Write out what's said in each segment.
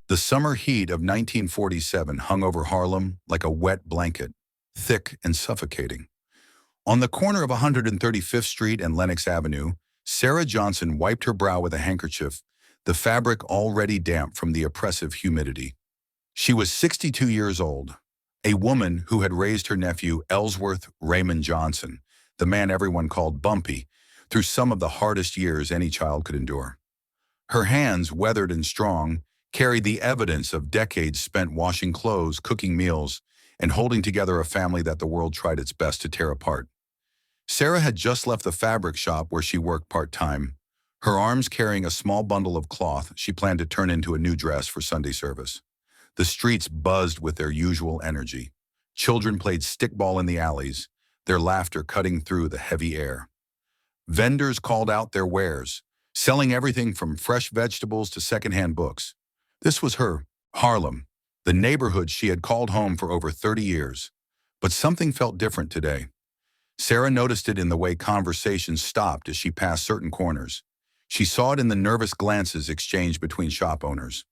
The summer heat of 1947 hung over Harlem like a wet blanket, thick and suffocating. On the corner of 135th Street and Lenox Avenue, Sarah Johnson wiped her brow with a handkerchief, the fabric already damp from the oppressive humidity. She was 62 years old, a woman who had raised her nephew Ellsworth Raymond Johnson, the man everyone called Bumpy, through some of the hardest years any child could endure. Her hands, weathered and strong, carried the evidence of decades spent washing clothes, cooking meals, and holding together a family that the world tried its best to tear apart. Sarah had just left the fabric shop where she worked part-time, her arms carrying a small bundle of cloth she planned to turn into a new dress for Sunday service. The streets buzzed with their usual energy. Children played stickball in the alleys, their laughter cutting through the heavy air. Vendors called out their wares, selling everything from fresh vegetables to secondhand books. This was her Harlem, the neighborhood she had called home for over 30 years. But something felt different today. Sarah noticed it in the way conversations stopped as she passed certain corners. She saw it in the nervous glances exchanged between shop owners.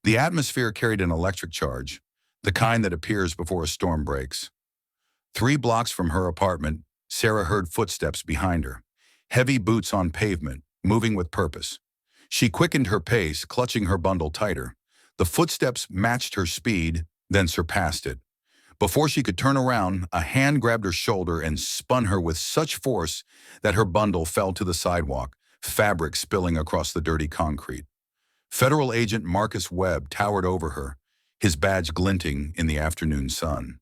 The atmosphere carried an electric charge, the kind that appears before a storm breaks. 3 blocks from her apartment, Sarah heard footsteps behind her, heavy boots on pavement, moving with purpose. She quickened her pace, clutching her bundle tighter. The footsteps matched her speed, then surpassed it. Before she could turn around, a hand grabbed her shoulder and spun her with such force that her bundle fell to the sidewalk, fabric spilling across the dirty concrete. Federal Agent Marcus Webb towered over her, his badge glinting in the afternoon sun.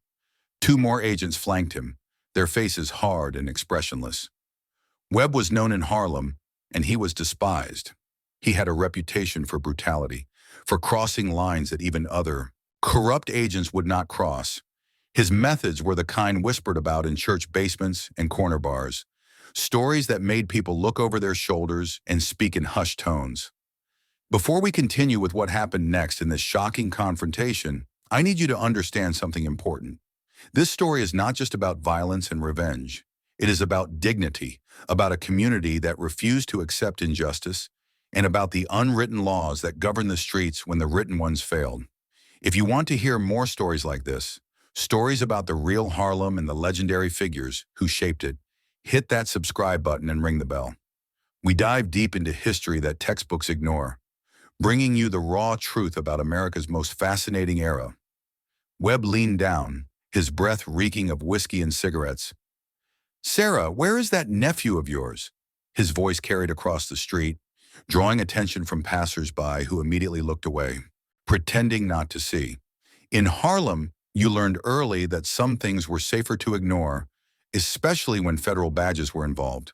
2 more agents flanked him, their faces hard and expressionless. Webb was known in Harlem, and he was despised. He had a reputation for brutality, for crossing lines that even other, corrupt agents would not cross. His methods were the kind whispered about in church basements and corner bars, stories that made people look over their shoulders and speak in hushed tones. Before we continue with what happened next in this shocking confrontation, I need you to understand something important. This story is not just about violence and revenge. It is about dignity, about a community that refused to accept injustice, and about the unwritten laws that govern the streets when the written ones failed. If you want to hear more stories like this, stories about the real Harlem and the legendary figures who shaped it, hit that subscribe button and ring the bell. We dive deep into history that textbooks ignore, bringing you the raw truth about America's most fascinating era. Webb leaned down, his breath reeking of whiskey and cigarettes. "Sarah, where is that nephew of yours?" His voice carried across the street, drawing attention from passers-by who immediately looked away, pretending not to see. In Harlem, you learned early that some things were safer to ignore, especially when federal badges were involved.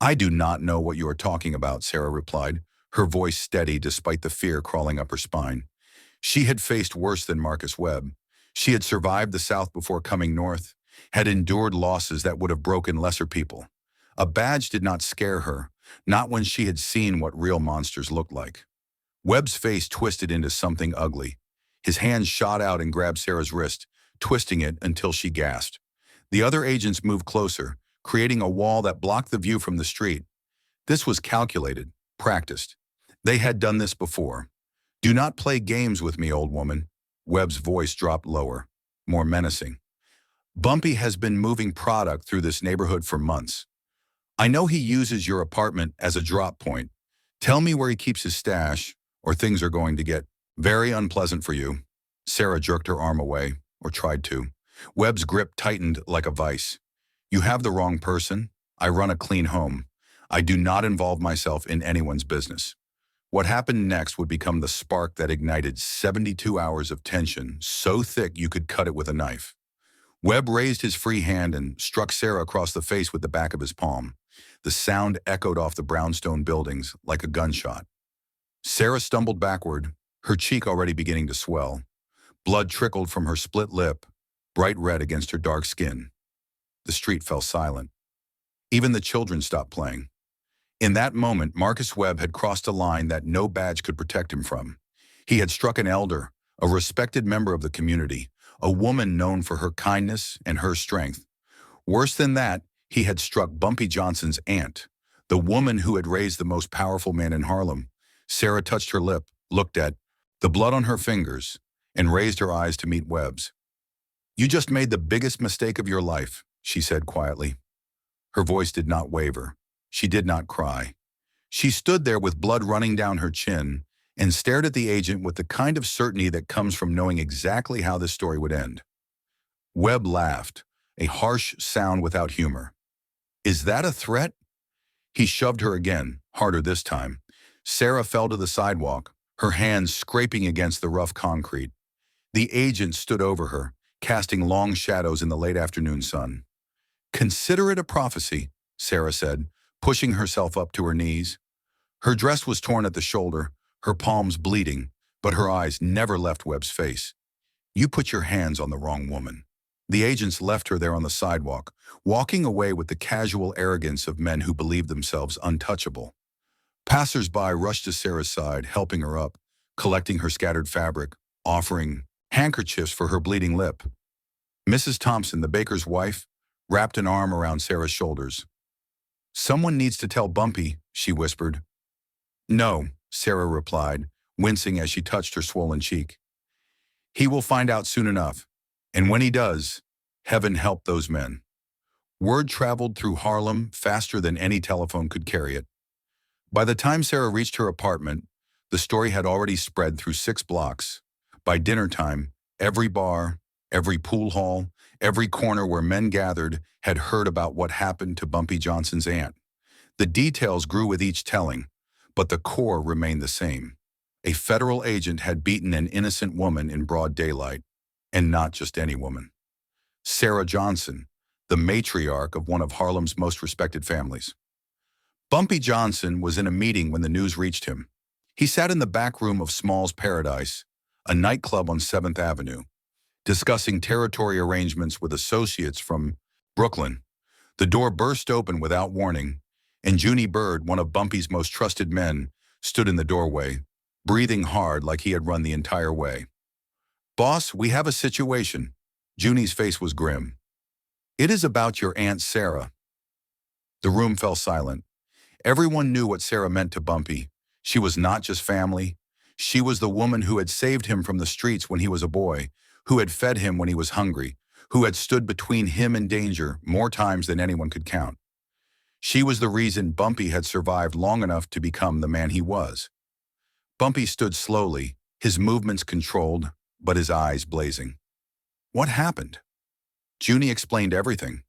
"I do not know what you are talking about," Sarah replied, her voice steady despite the fear crawling up her spine. She had faced worse than Marcus Webb. She had survived the South before coming north, had endured losses that would have broken lesser people. A badge did not scare her, not when she had seen what real monsters looked like. Webb's face twisted into something ugly. His hand shot out and grabbed Sarah's wrist, twisting it until she gasped. The other agents moved closer, creating a wall that blocked the view from the street. This was calculated, practiced. They had done this before. "Do not play games with me, old woman." Webb's voice dropped lower, more menacing. "Bumpy has been moving product through this neighborhood for months. I know he uses your apartment as a drop point. Tell me where he keeps his stash, or things are going to get very unpleasant for you." Sarah jerked her arm away, or tried to. Webb's grip tightened like a vice. "You have the wrong person. I run a clean home. I do not involve myself in anyone's business." What happened next would become the spark that ignited 72 hours of tension, so thick you could cut it with a knife. Webb raised his free hand and struck Sarah across the face with the back of his palm. The sound echoed off the brownstone buildings like a gunshot. Sarah stumbled backward, her cheek already beginning to swell. Blood trickled from her split lip, bright red against her dark skin. The street fell silent. Even the children stopped playing. In that moment, Marcus Webb had crossed a line that no badge could protect him from. He had struck an elder, a respected member of the community, a woman known for her kindness and her strength. Worse than that, he had struck Bumpy Johnson's aunt, the woman who had raised the most powerful man in Harlem. Sarah touched her lip, looked at the blood on her fingers, and raised her eyes to meet Webb's. "You just made the biggest mistake of your life," she said quietly. Her voice did not waver. She did not cry. She stood there with blood running down her chin and stared at the agent with the kind of certainty that comes from knowing exactly how this story would end. Webb laughed, a harsh sound without humor. "Is that a threat?" He shoved her again, harder this time. Sarah fell to the sidewalk, her hands scraping against the rough concrete. The agent stood over her, casting long shadows in the late afternoon sun. "Consider it a prophecy," Sarah said, pushing herself up to her knees. Her dress was torn at the shoulder, her palms bleeding, but her eyes never left Webb's face. "You put your hands on the wrong woman." The agents left her there on the sidewalk, walking away with the casual arrogance of men who believe themselves untouchable. Passers-by rushed to Sarah's side, helping her up, collecting her scattered fabric, offering handkerchiefs for her bleeding lip. Mrs. Thompson, the baker's wife, wrapped an arm around Sarah's shoulders. "Someone needs to tell Bumpy," she whispered. "No," Sarah replied, wincing as she touched her swollen cheek. "He will find out soon enough, and when he does, heaven help those men." Word traveled through Harlem faster than any telephone could carry it. By the time Sarah reached her apartment, the story had already spread through 6 blocks. By dinner time, every bar, every pool hall, every corner where men gathered had heard about what happened to Bumpy Johnson's aunt. The details grew with each telling, but the core remained the same. A federal agent had beaten an innocent woman in broad daylight, and not just any woman. Sarah Johnson, the matriarch of one of Harlem's most respected families. Bumpy Johnson was in a meeting when the news reached him. He sat in the back room of Small's Paradise, a nightclub on 7th Avenue, discussing territory arrangements with associates from Brooklyn. The door burst open without warning, and Junie Bird, one of Bumpy's most trusted men, stood in the doorway, breathing hard like he had run the entire way. "Boss, we have a situation." Junie's face was grim. "It is about your Aunt Sarah." The room fell silent. Everyone knew what Sarah meant to Bumpy. She was not just family. She was the woman who had saved him from the streets when he was a boy, who had fed him when he was hungry, who had stood between him and danger more times than anyone could count. She was the reason Bumpy had survived long enough to become the man he was. Bumpy stood slowly, his movements controlled, but his eyes blazing. "What happened?" Junie explained everything.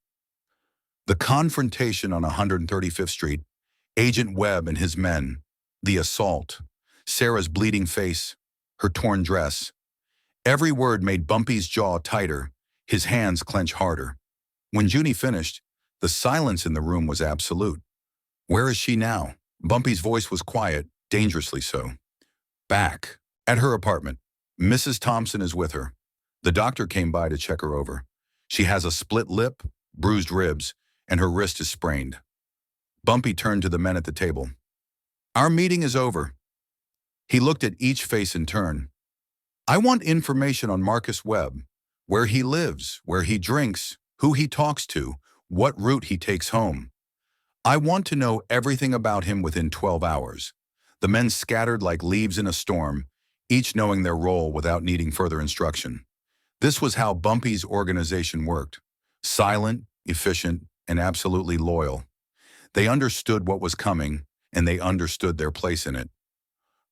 The confrontation on 135th Street, Agent Webb and his men, the assault, Sarah's bleeding face, her torn dress. Every word made Bumpy's jaw tighter, his hands clench harder. When Junie finished, the silence in the room was absolute. "Where is she now?" Bumpy's voice was quiet, dangerously so. "Back, at her apartment. Mrs. Thompson is with her. The doctor came by to check her over. She has a split lip, bruised ribs, and her wrist is sprained." Bumpy turned to the men at the table. "Our meeting is over." He looked at each face in turn. "I want information on Marcus Webb, where he lives, where he drinks, who he talks to, what route he takes home. I want to know everything about him within 12 hours. The men scattered like leaves in a storm, each knowing their role without needing further instruction. This was how Bumpy's organization worked. Silent, efficient, and absolutely loyal. They understood what was coming, and they understood their place in it.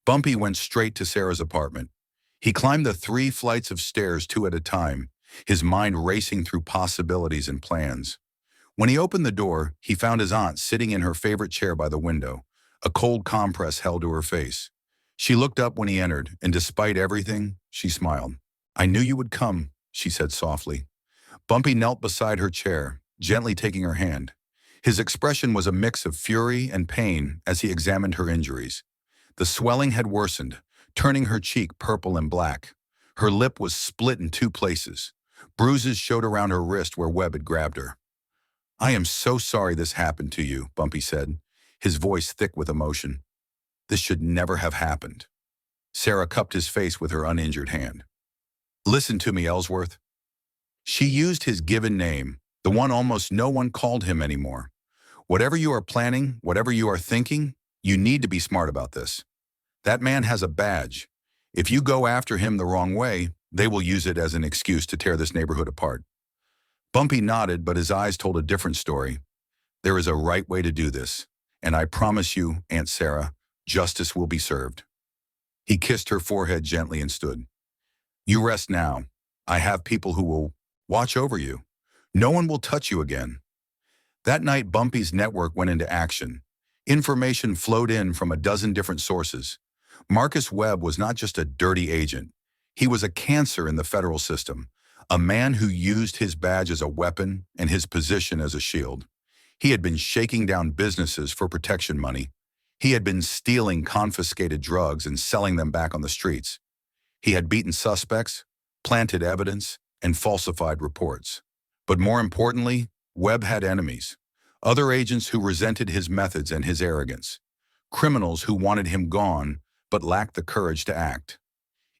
Bumpy went straight to Sarah's apartment. He climbed the 3 flights of stairs 2 at a time, his mind racing through possibilities and plans. When he opened the door, he found his aunt sitting in her favorite chair by the window, a cold compress held to her face. She looked up when he entered, and despite everything, she smiled. "I knew you would come," she said softly. Bumpy knelt beside her chair, gently taking her hand. His expression was a mix of fury and pain as he examined her injuries. The swelling had worsened, turning her cheek purple and black. Her lip was split in 2 places. Bruises showed around her wrist where Webb had grabbed her. "I am so sorry this happened to you," Bumpy said, his voice thick with emotion. "This should never have happened." Sarah cupped his face with her uninjured hand. "Listen to me, Ellsworth." She used his given name, the one almost no one called him anymore. "Whatever you are planning, whatever you are thinking, you need to be smart about this. That man has a badge. If you go after him the wrong way, they will use it as an excuse to tear this neighborhood apart. Bumpy nodded, but his eyes told a different story. There is a right way to do this, and I promise you, Aunt Sarah, justice will be served. He kissed her forehead gently and stood. You rest now. I have people who will watch over you. No one will touch you again. That night, Bumpy's network went into action. Information flowed in from a dozen different sources. Marcus Webb was not just a dirty agent. He was a cancer in the federal system, a man who used his badge as a weapon and his position as a shield. He had been shaking down businesses for protection money. He had been stealing confiscated drugs and selling them back on the streets. He had beaten suspects, planted evidence, and falsified reports. But more importantly, Webb had enemies. Other agents who resented his methods and his arrogance. Criminals who wanted him gone but lacked the courage to act.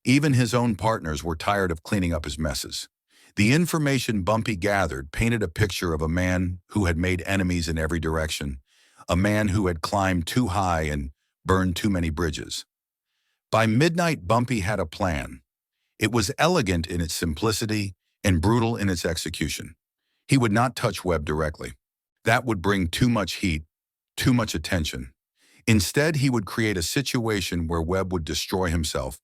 Even his own partners were tired of cleaning up his messes. The information Bumpy gathered painted a picture of a man who had made enemies in every direction, a man who had climbed too high and burned too many bridges. By midnight, Bumpy had a plan. It was elegant in its simplicity and brutal in its execution. He would not touch Webb directly. That would bring too much heat, too much attention. Instead, he would create a situation where Webb would destroy himself,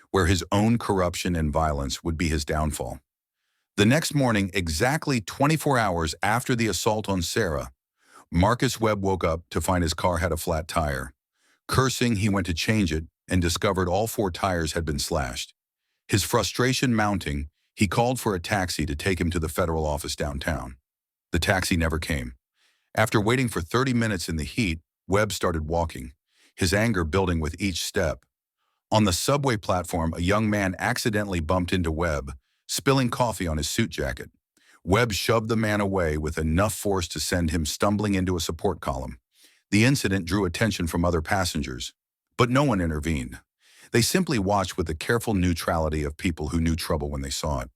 where his own corruption and violence would be his downfall. The next morning, exactly 24 hours after the assault on Sarah, Marcus Webb woke up to find his car had a flat tire. Cursing, he went to change it and discovered all 4 tires had been slashed. His frustration mounting, he called for a taxi to take him to the federal office downtown. The taxi never came. After waiting for 30 minutes in the heat, Webb started walking, his anger building with each step. On the subway platform, a young man accidentally bumped into Webb, spilling coffee on his suit jacket. Webb shoved the man away with enough force to send him stumbling into a support column. The incident drew attention from other passengers, but no one intervened. They simply watched with the careful neutrality of people who knew trouble when they saw it.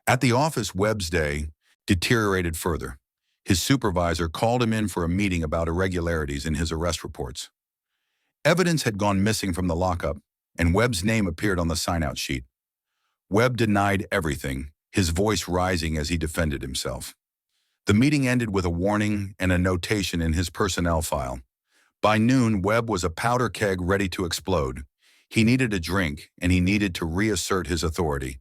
At the office, Webb's day deteriorated further. His supervisor called him in for a meeting about irregularities in his arrest reports. Evidence had gone missing from the lockup, and Webb's name appeared on the sign-out sheet. Webb denied everything, his voice rising as he defended himself. The meeting ended with a warning and a notation in his personnel file. By noon, Webb was a powder keg ready to explode. He needed a drink, and he needed to reassert his authority.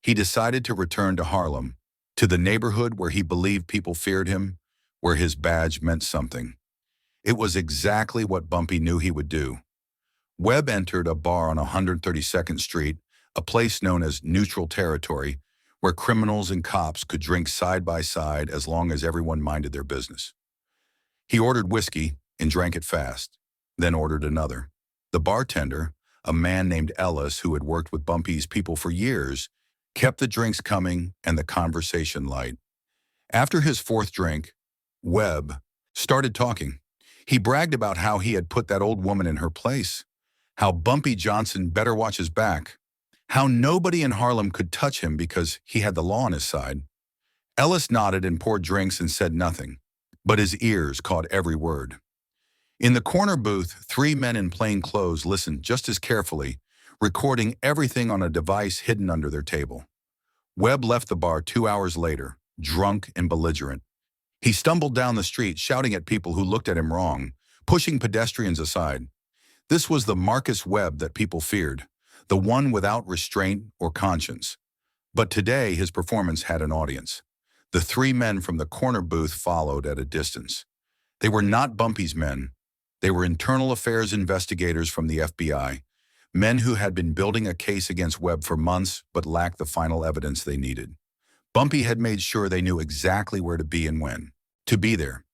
He decided to return to Harlem, to the neighborhood where he believed people feared him, where his badge meant something. It was exactly what Bumpy knew he would do. Webb entered a bar on 132nd Street, a place known as neutral territory, where criminals and cops could drink side by side as long as everyone minded their business. He ordered whiskey and drank it fast, then ordered another. The bartender, a man named Ellis who had worked with Bumpy's people for years, kept the drinks coming and the conversation light. After his 4th drink, Webb started talking. He bragged about how he had put that old woman in her place, how Bumpy Johnson better watch his back, how nobody in Harlem could touch him because he had the law on his side. Ellis nodded and poured drinks and said nothing, but his ears caught every word. In the corner booth, 3 men in plain clothes listened just as carefully, recording everything on a device hidden under their table. Webb left the bar 2 hours later, drunk and belligerent. He stumbled down the street, shouting at people who looked at him wrong, pushing pedestrians aside. This was the Marcus Webb that people feared, the one without restraint or conscience. But today, his performance had an audience. The 3 men from the corner booth followed at a distance. They were not Bumpy's men. They were internal affairs investigators from the FBI, men who had been building a case against Webb for months but lacked the final evidence they needed. Bumpy had made sure they knew exactly where to be and when to be there.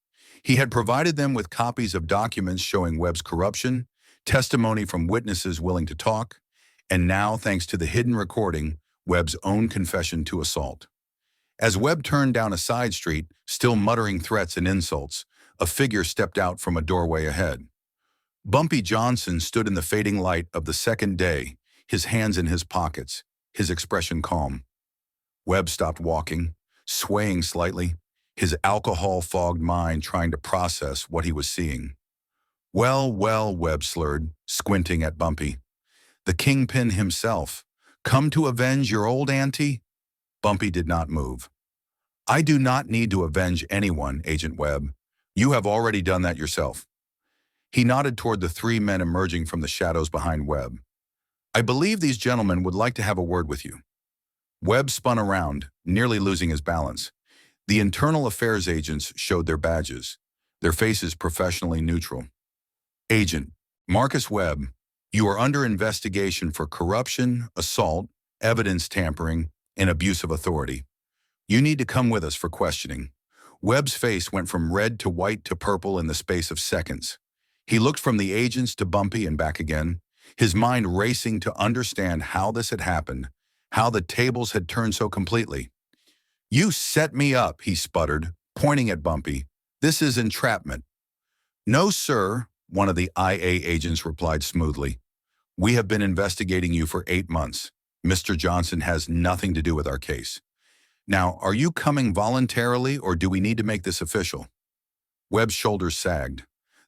He had provided them with copies of documents showing Webb's corruption, testimony from witnesses willing to talk, and now, thanks to the hidden recording, Webb's own confession to assault. As Webb turned down a side street, still muttering threats and insults, a figure stepped out from a doorway ahead. Bumpy Johnson stood in the fading light of the second day, his hands in his pockets, his expression calm. Webb stopped walking, swaying slightly, his alcohol-fogged mind trying to process what he was seeing. Well, Webb slurred, squinting at Bumpy. The kingpin himself. Come to avenge your old auntie? Bumpy did not move. I do not need to avenge anyone, Agent Webb. You have already done that yourself. He nodded toward the three men emerging from the shadows behind Webb. I believe these gentlemen would like to have a word with you. Webb spun around, nearly losing his balance. The internal affairs agents showed their badges, their faces professionally neutral. Agent Marcus Webb, you are under investigation for corruption, assault, evidence tampering, and abuse of authority. You need to come with us for questioning. Webb's face went from red to white to purple in the space of seconds. He looked from the agents to Bumpy and back again, his mind racing to understand how this had happened, how the tables had turned so completely. You set me up, he sputtered, pointing at Bumpy. This is entrapment. No, sir, one of the IA agents replied smoothly. We have been investigating you for 8 months. Mr. Johnson has nothing to do with our case. Now, are you coming voluntarily or do we need to make this official? Webb's shoulders sagged.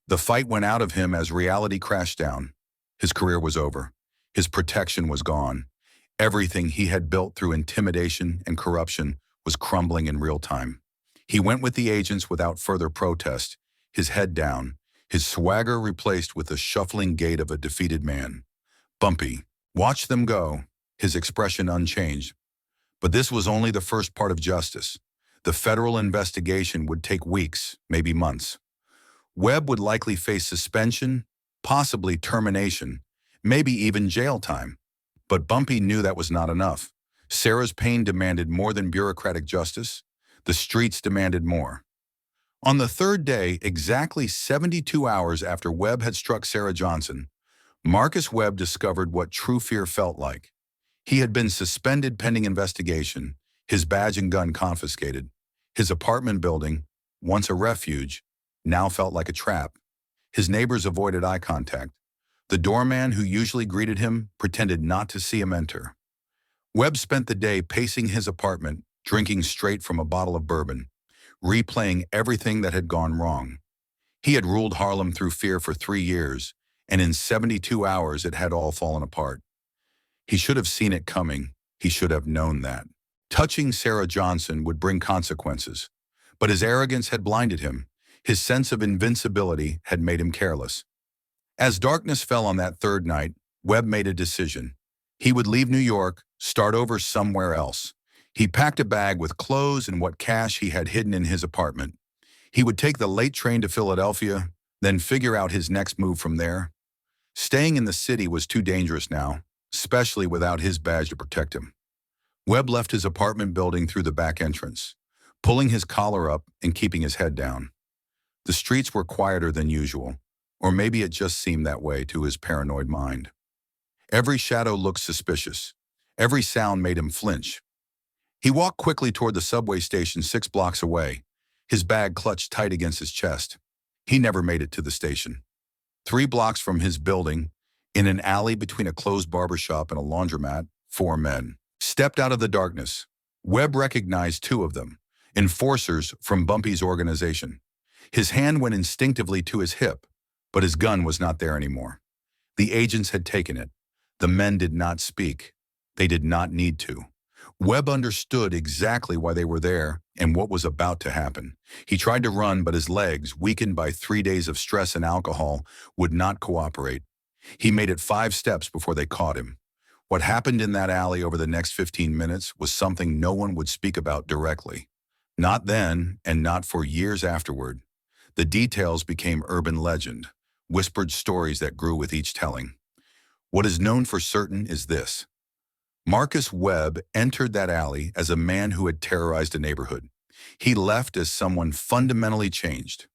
The fight went out of him as reality crashed down. His career was over. His protection was gone. Everything he had built through intimidation and corruption was crumbling in real time. He went with the agents without further protest, his head down, his swagger replaced with the shuffling gait of a defeated man. Bumpy watched them go, his expression unchanged. But this was only the first part of justice. The federal investigation would take weeks, maybe months. Webb would likely face suspension, possibly termination, maybe even jail time. But Bumpy knew that was not enough. Sarah's pain demanded more than bureaucratic justice. The streets demanded more. On the third day, exactly 72 hours after Webb had struck Sarah Johnson, Marcus Webb discovered what true fear felt like. He had been suspended pending investigation, his badge and gun confiscated. His apartment building, once a refuge, now felt like a trap. His neighbors avoided eye contact. The doorman who usually greeted him pretended not to see him enter. Webb spent the day pacing his apartment, drinking straight from a bottle of bourbon, replaying everything that had gone wrong. He had ruled Harlem through fear for 3 years, and in 72 hours it had all fallen apart. He should have seen it coming. He should have known that. Touching Sarah Johnson would bring consequences. But his arrogance had blinded him. His sense of invincibility had made him careless. As darkness fell on that third night, Webb made a decision. He would leave New York, start over somewhere else. He packed a bag with clothes and what cash he had hidden in his apartment. He would take the late train to Philadelphia, then figure out his next move from there. Staying in the city was too dangerous now, especially without his badge to protect him. Webb left his apartment building through the back entrance, pulling his collar up and keeping his head down. The streets were quieter than usual, or maybe it just seemed that way to his paranoid mind. Every shadow looked suspicious. Every sound made him flinch. He walked quickly toward the subway station 6 blocks away, his bag clutched tight against his chest. He never made it to the station. 3 blocks from his building, in an alley between a closed barbershop and a laundromat, 4 men stepped out of the darkness. Webb recognized 2 of them, enforcers from Bumpy's organization. His hand went instinctively to his hip, but his gun was not there anymore. The agents had taken it. The men did not speak. They did not need to. Webb understood exactly why they were there and what was about to happen. He tried to run, but his legs, weakened by 3 days of stress and alcohol, would not cooperate. He made it 5 steps before they caught him. What happened in that alley over the next 15 minutes was something no one would speak about directly. Not then, and not for years afterward. The details became urban legend, whispered stories that grew with each telling. What is known for certain is this. Marcus Webb entered that alley as a man who had terrorized a neighborhood. He left as someone fundamentally changed.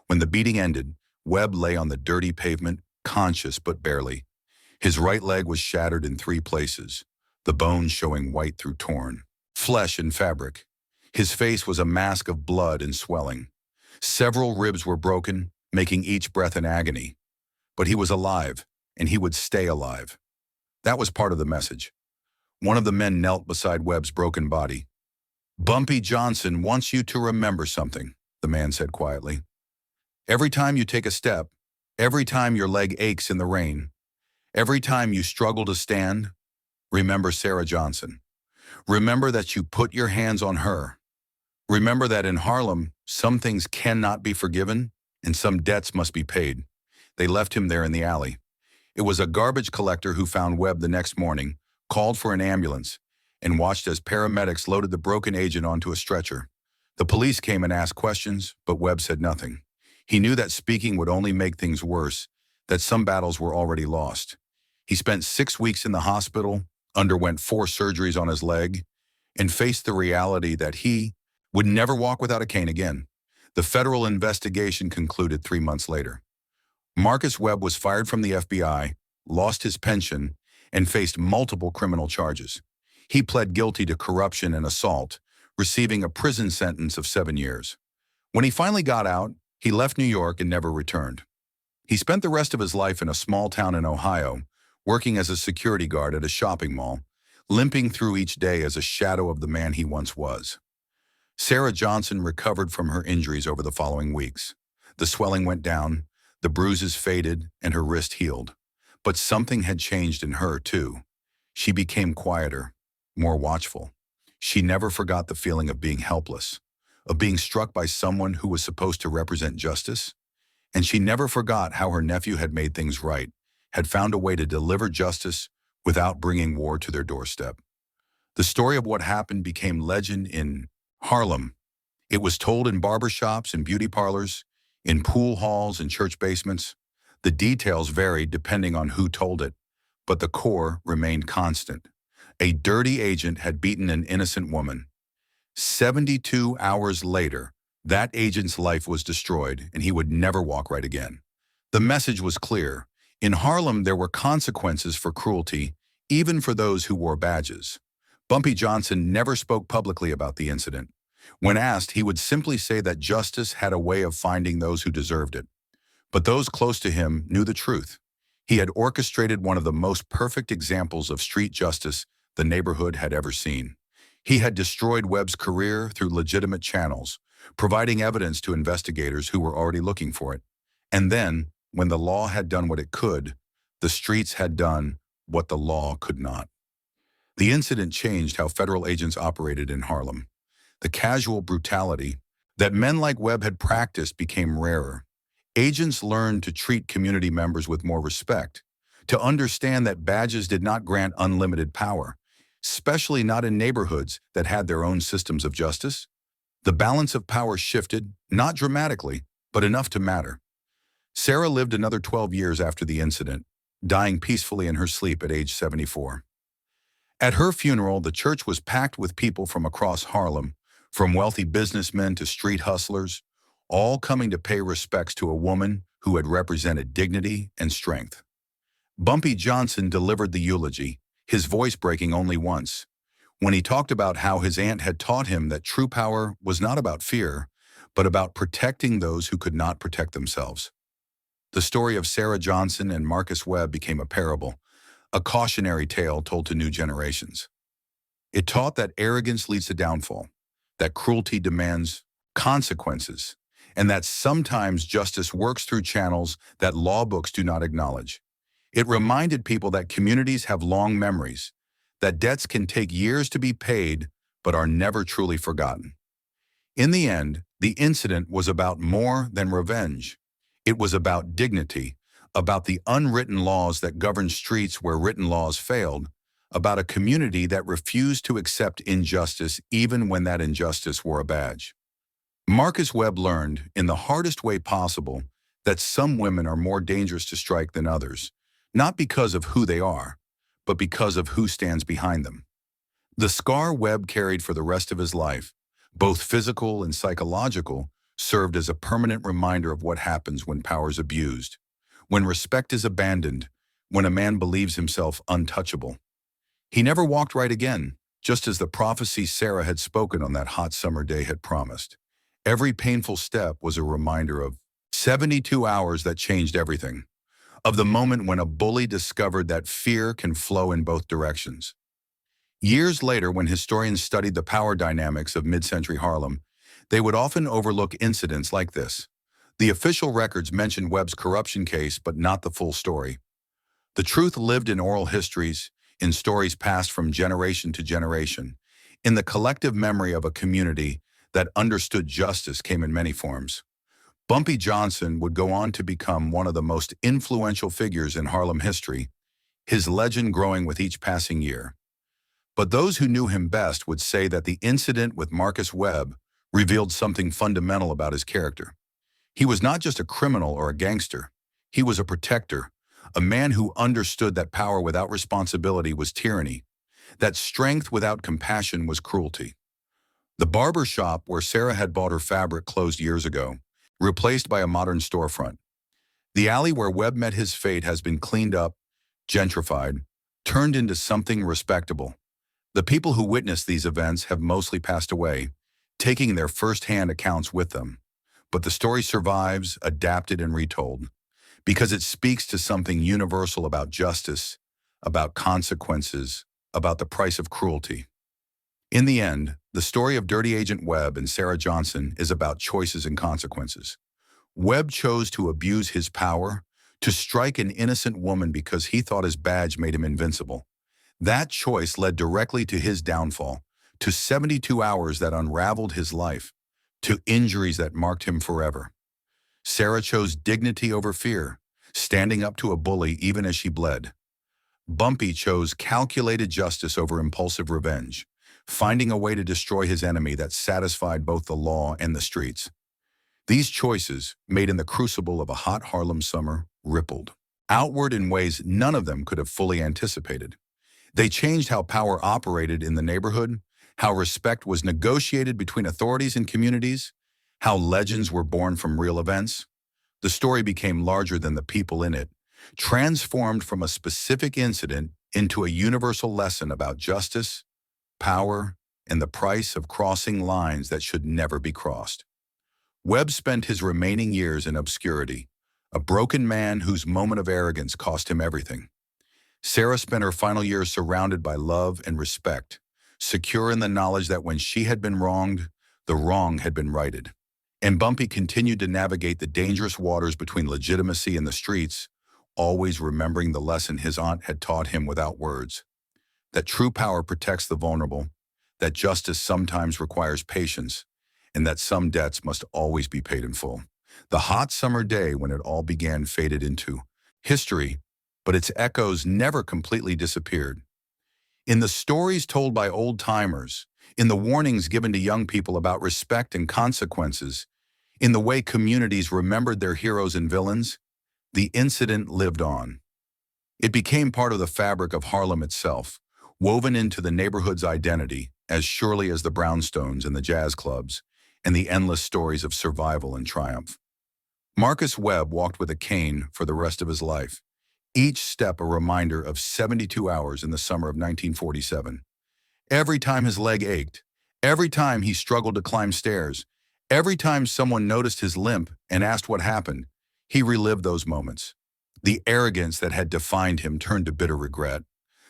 When the beating ended, Webb lay on the dirty pavement, conscious but barely. His right leg was shattered in 3 places, the bones showing white through torn flesh and fabric. His face was a mask of blood and swelling. Several ribs were broken, making each breath an agony. But he was alive, and he would stay alive. That was part of the message. One of the men knelt beside Webb's broken body. Bumpy Johnson wants you to remember something, the man said quietly. Every time you take a step, every time your leg aches in the rain, Every time you struggle to stand, remember Sarah Johnson. Remember that you put your hands on her. Remember that in Harlem, some things cannot be forgiven and some debts must be paid. They left him there in the alley. It was a garbage collector who found Webb the next morning, called for an ambulance, and watched as paramedics loaded the broken agent onto a stretcher. The police came and asked questions, but Webb said nothing. He knew that speaking would only make things worse, that some battles were already lost. He spent 6 weeks in the hospital, underwent 4 surgeries on his leg, and faced the reality that he would never walk without a cane again. The federal investigation concluded 3 months later. Marcus Webb was fired from the FBI, lost his pension, and faced multiple criminal charges. He pled guilty to corruption and assault, receiving a prison sentence of 7 years. When he finally got out, he left New York and never returned. He spent the rest of his life in a small town in Ohio, working as a security guard at a shopping mall, limping through each day as a shadow of the man he once was. Sarah Johnson recovered from her injuries over the following weeks. The swelling went down, the bruises faded, and her wrist healed. But something had changed in her, too. She became quieter, more watchful. She never forgot the feeling of being helpless, of being struck by someone who was supposed to represent justice. And she never forgot how her nephew had made things right, had found a way to deliver justice without bringing war to their doorstep. The story of what happened became legend in Harlem. It was told in barbershops and beauty parlors, in pool halls and church basements. The details varied depending on who told it, but the core remained constant. A dirty agent had beaten an innocent woman. 72 hours later, that agent's life was destroyed and he would never walk right again. The message was clear. In Harlem, there were consequences for cruelty, even for those who wore badges. Bumpy Johnson never spoke publicly about the incident. When asked, he would simply say that justice had a way of finding those who deserved it. But those close to him knew the truth. He had orchestrated one of the most perfect examples of street justice the neighborhood had ever seen. He had destroyed Webb's career through legitimate channels, providing evidence to investigators who were already looking for it. And then, when the law had done what it could, the streets had done what the law could not. The incident changed how federal agents operated in Harlem. The casual brutality that men like Webb had practiced became rarer. Agents learned to treat community members with more respect, to understand that badges did not grant unlimited power, especially not in neighborhoods that had their own systems of justice. The balance of power shifted, not dramatically, but enough to matter. Sarah lived another 12 years after the incident, dying peacefully in her sleep at age 74. At her funeral, the church was packed with people from across Harlem, from wealthy businessmen to street hustlers, all coming to pay respects to a woman who had represented dignity and strength. Bumpy Johnson delivered the eulogy, his voice breaking only once, when he talked about how his aunt had taught him that true power was not about fear, but about protecting those who could not protect themselves. The story of Sarah Johnson and Marcus Webb became a parable, a cautionary tale told to new generations. It taught that arrogance leads to downfall, that cruelty demands consequences, and that sometimes justice works through channels that law books do not acknowledge. It reminded people that communities have long memories, that debts can take years to be paid but are never truly forgotten. In the end, the incident was about more than revenge. It was about dignity, about the unwritten laws that govern streets where written laws failed, about a community that refused to accept injustice even when that injustice wore a badge. Marcus Webb learned, in the hardest way possible, that some women are more dangerous to strike than others, not because of who they are, but because of who stands behind them. The scar Webb carried for the rest of his life, both physical and psychological, served as a permanent reminder of what happens when power is abused, when respect is abandoned, when a man believes himself untouchable. He never walked right again, just as the prophecy Sarah had spoken on that hot summer day had promised. Every painful step was a reminder of 72 hours that changed everything, of the moment when a bully discovered that fear can flow in both directions. Years later, when historians studied the power dynamics of mid-century Harlem, they would often overlook incidents like this. The official records mentioned Webb's corruption case, but not the full story. The truth lived in oral histories, in stories passed from generation to generation, in the collective memory of a community that understood justice came in many forms. Bumpy Johnson would go on to become one of the most influential figures in Harlem history, his legend growing with each passing year. But those who knew him best would say that the incident with Marcus Webb revealed something fundamental about his character. He was not just a criminal or a gangster. He was a protector, a man who understood that power without responsibility was tyranny, that strength without compassion was cruelty. The barber shop where Sarah had bought her fabric closed years ago, replaced by a modern storefront. The alley where Webb met his fate has been cleaned up, gentrified, turned into something respectable. The people who witnessed these events have mostly passed away, taking their first-hand accounts with them. But the story survives, adapted and retold, because it speaks to something universal about justice, about consequences, about the price of cruelty. In the end, the story of Dirty Agent Webb and Sarah Johnson is about choices and consequences. Webb chose to abuse his power, to strike an innocent woman because he thought his badge made him invincible. That choice led directly to his downfall, to 72 hours that unraveled his life, to injuries that marked him forever. Sarah chose dignity over fear, standing up to a bully even as she bled. Bumpy chose calculated justice over impulsive revenge, finding a way to destroy his enemy that satisfied both the law and the streets. These choices, made in the crucible of a hot Harlem summer, rippled outward in ways none of them could have fully anticipated. They changed how power operated in the neighborhood, how respect was negotiated between authorities and communities, how legends were born from real events. The story became larger than the people in it, transformed from a specific incident into a universal lesson about justice, power, and the price of crossing lines that should never be crossed. Webb spent his remaining years in obscurity, a broken man whose moment of arrogance cost him everything. Sarah spent her final years surrounded by love and respect, secure in the knowledge that when she had been wronged, the wrong had been righted. And Bumpy continued to navigate the dangerous waters between legitimacy and the streets, always remembering the lesson his aunt had taught him without words: that true power protects the vulnerable, that justice sometimes requires patience, and that some debts must always be paid in full. The hot summer day when it all began faded into history, but its echoes never completely disappeared. In the stories told by old-timers, in the warnings given to young people about respect and consequences, in the way communities remembered their heroes and villains, the incident lived on. It became part of the fabric of Harlem itself, woven into the neighborhood's identity as surely as the brownstones and the jazz clubs, and the endless stories of survival and triumph. Marcus Webb walked with a cane for the rest of his life, each step a reminder of 72 hours in the summer of 1947. Every time his leg ached, every time he struggled to climb stairs, every time someone noticed his limp and asked what happened, he relived those moments. The arrogance that had defined him turned to bitter regret,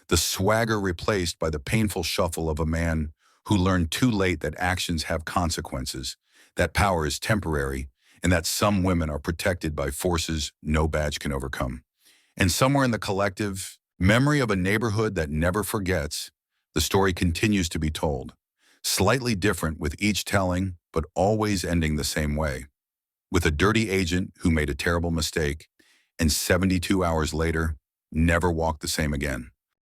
the swagger replaced by the painful shuffle of a man who learned too late that actions have consequences, that power is temporary, and that some women are protected by forces no badge can overcome. And somewhere in the collective memory of a neighborhood that never forgets, the story continues to be told, slightly different with each telling, but always ending the same way, with a dirty agent who made a terrible mistake, and 72 hours later, never walked the same again.